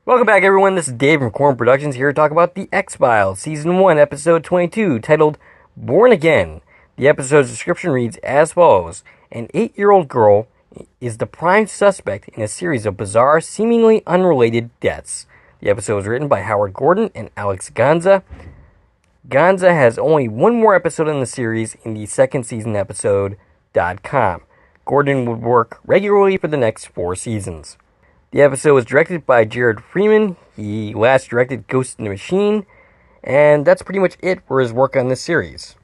Welcome back, everyone. This is Dave from Corn Productions here to talk about The X-Files, Season 1, Episode 22, titled Born Again. The episode's description reads as follows. An 8-year-old girl is the prime suspect in a series of bizarre, seemingly unrelated deaths. The episode was written by Howard Gordon and Alex Ganza. Ganza has only one more episode in the series in the second season episode.com. Gordon would work regularly for the next 4 seasons. The episode was directed by Jared Freeman. He last directed Ghost in the Machine, and that's pretty much it for his work on this series.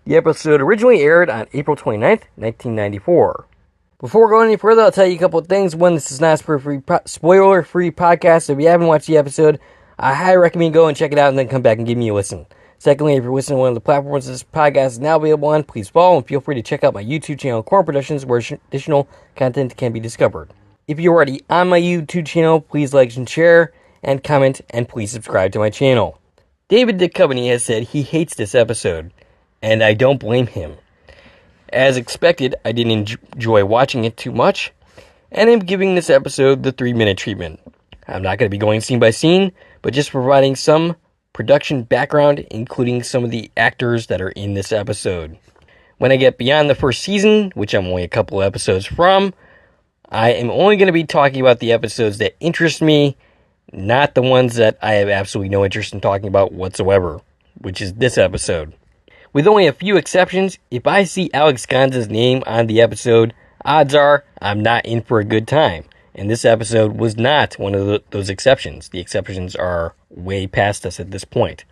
The episode originally aired on April 29th, 1994. Before going any further, I'll tell you a couple of things. One, this is not a spoiler-free podcast, so if you haven't watched the episode, I highly recommend go and check it out and then come back and give me a listen. Secondly, if you're listening to one of the platforms this podcast is now available on, please follow and feel free to check out my YouTube channel, Corn Productions, where additional content can be discovered. If you're already on my YouTube channel, please like and share, and comment, and please subscribe to my channel. David Duchovny has said he hates this episode, and I don't blame him. As expected, I didn't enjoy watching it too much, and I'm giving this episode the 3-minute treatment. I'm not going to be going scene by scene, but just providing some production background, including some of the actors that are in this episode. When I get beyond the first season, which I'm only a couple episodes from, I am only going to be talking about the episodes that interest me, not the ones that I have absolutely no interest in talking about whatsoever, which is this episode. With only a few exceptions, if I see Alex Ganza's name on the episode, odds are I'm not in for a good time. And this episode was not one of those exceptions. The exceptions are way past us at this point.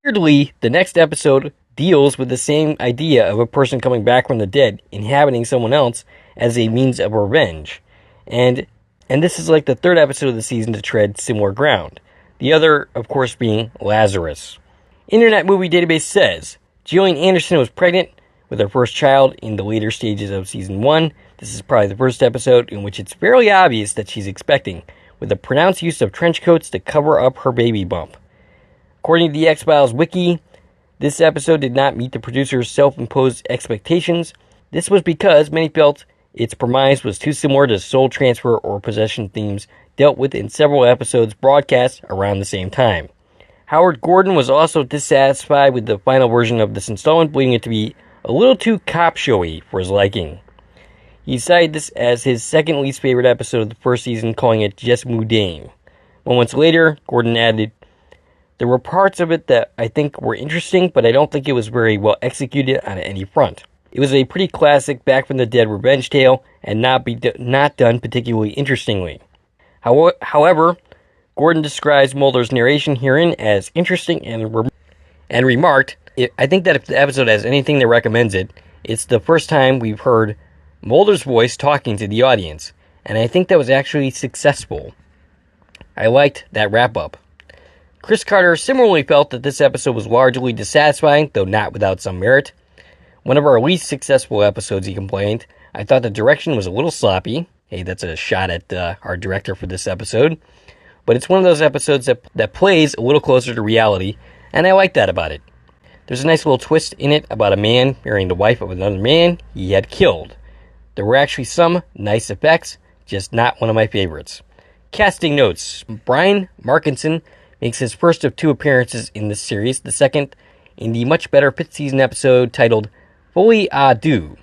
Weirdly, the next episode deals with the same idea of a person coming back from the dead, inhabiting someone else as a means of revenge. And this is like the third episode of the season to tread similar ground. The other, of course, being Lazarus. Internet Movie Database says, Gillian Anderson was pregnant with her first child in the later stages of Season 1. This is probably the first episode in which it's fairly obvious that she's expecting, with a pronounced use of trench coats to cover up her baby bump. According to the X-Files wiki, this episode did not meet the producer's self-imposed expectations. This was because many felt its premise was too similar to soul transfer or possession themes dealt with in several episodes broadcast around the same time. Howard Gordon was also dissatisfied with the final version of this installment, believing it to be a little too cop-showy for his liking. He cited this as his second least favorite episode of the first season, calling it just mundane. Moments later, Gordon added, there were parts of it that I think were interesting, but I don't think it was very well executed on any front. It was a pretty classic Back from the Dead revenge tale, and not done particularly interestingly. However, Gordon describes Mulder's narration herein as interesting and remarked, I think that if the episode has anything that recommends it, it's the first time we've heard Mulder's voice talking to the audience, and I think that was actually successful. I liked that wrap-up. Chris Carter similarly felt that this episode was largely dissatisfying, though not without some merit. One of our least successful episodes, he complained. I thought the direction was a little sloppy. Hey, that's a shot at our director for this episode. But it's one of those episodes that plays a little closer to reality, and I like that about it. There's a nice little twist in it about a man marrying the wife of another man he had killed. There were actually some nice effects, just not one of my favorites. Casting notes. Brian Markinson makes his first of 2 appearances in this series, the second in the much better 5th season episode titled Fully A Do.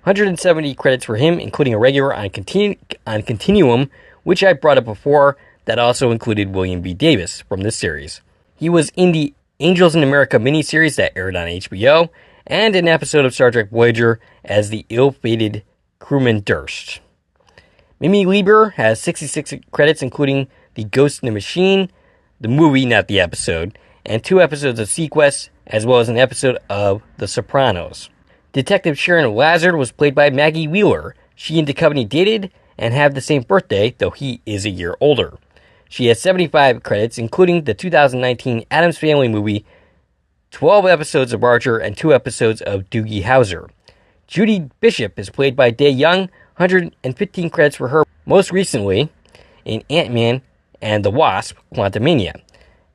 170 credits for him, including a regular on Continuum, which I brought up before, that also included William B. Davis from this series. He was in the Angels in America miniseries that aired on HBO, and an episode of Star Trek Voyager as the ill-fated crewman Durst. Mimi Lieber has 66 credits, including the Ghost in the Machine, the movie, not the episode, and 2 episodes of Sequest, as well as an episode of The Sopranos. Detective Sharon Lazard was played by Maggie Wheeler. She and Duchovny dated and have the same birthday, though he is a year older. She has 75 credits, including the 2019 Addams Family movie, 12 episodes of Archer, and 2 episodes of Doogie Howser. Judy Bishop is played by Dae Young, 115 credits for her, most recently in Ant-Man and the Wasp: Quantumania,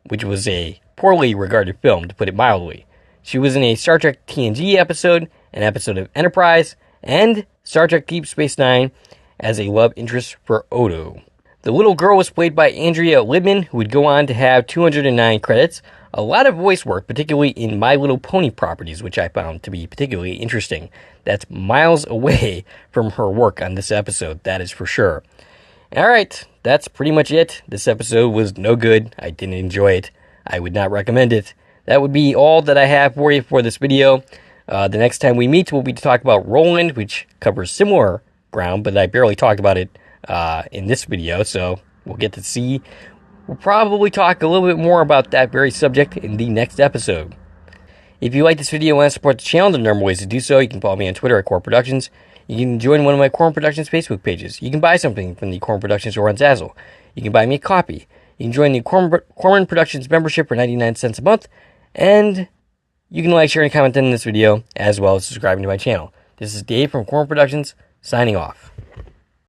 which was a poorly regarded film, to put it mildly. She was in a Star Trek TNG episode, an episode of Enterprise, and Star Trek Deep Space Nine as a love interest for Odo. The little girl was played by Andrea Libman, who would go on to have 209 credits. A lot of voice work, particularly in My Little Pony properties, which I found to be particularly interesting. That's miles away from her work on this episode, that is for sure. Alright, that's pretty much it. This episode was no good. I didn't enjoy it. I would not recommend it. That would be all that I have for you for this video. The next time we meet, we'll be to talk about Roland, which covers similar ground, but I barely talked about it in this video, so we'll get to see. We'll probably talk a little bit more about that very subject in the next episode. If you like this video and want to support the channel, there are number of ways to do so. You can follow me on Twitter at Core Productions. You can join one of my Core Productions Facebook pages. You can buy something from the Core Productions store on Zazzle. You can buy me a copy. You can join the Corman Productions membership for 99 cents a month. And you can like, share, and comment on this video, as well as subscribing to my channel. This is Dave from Corman Productions, signing off.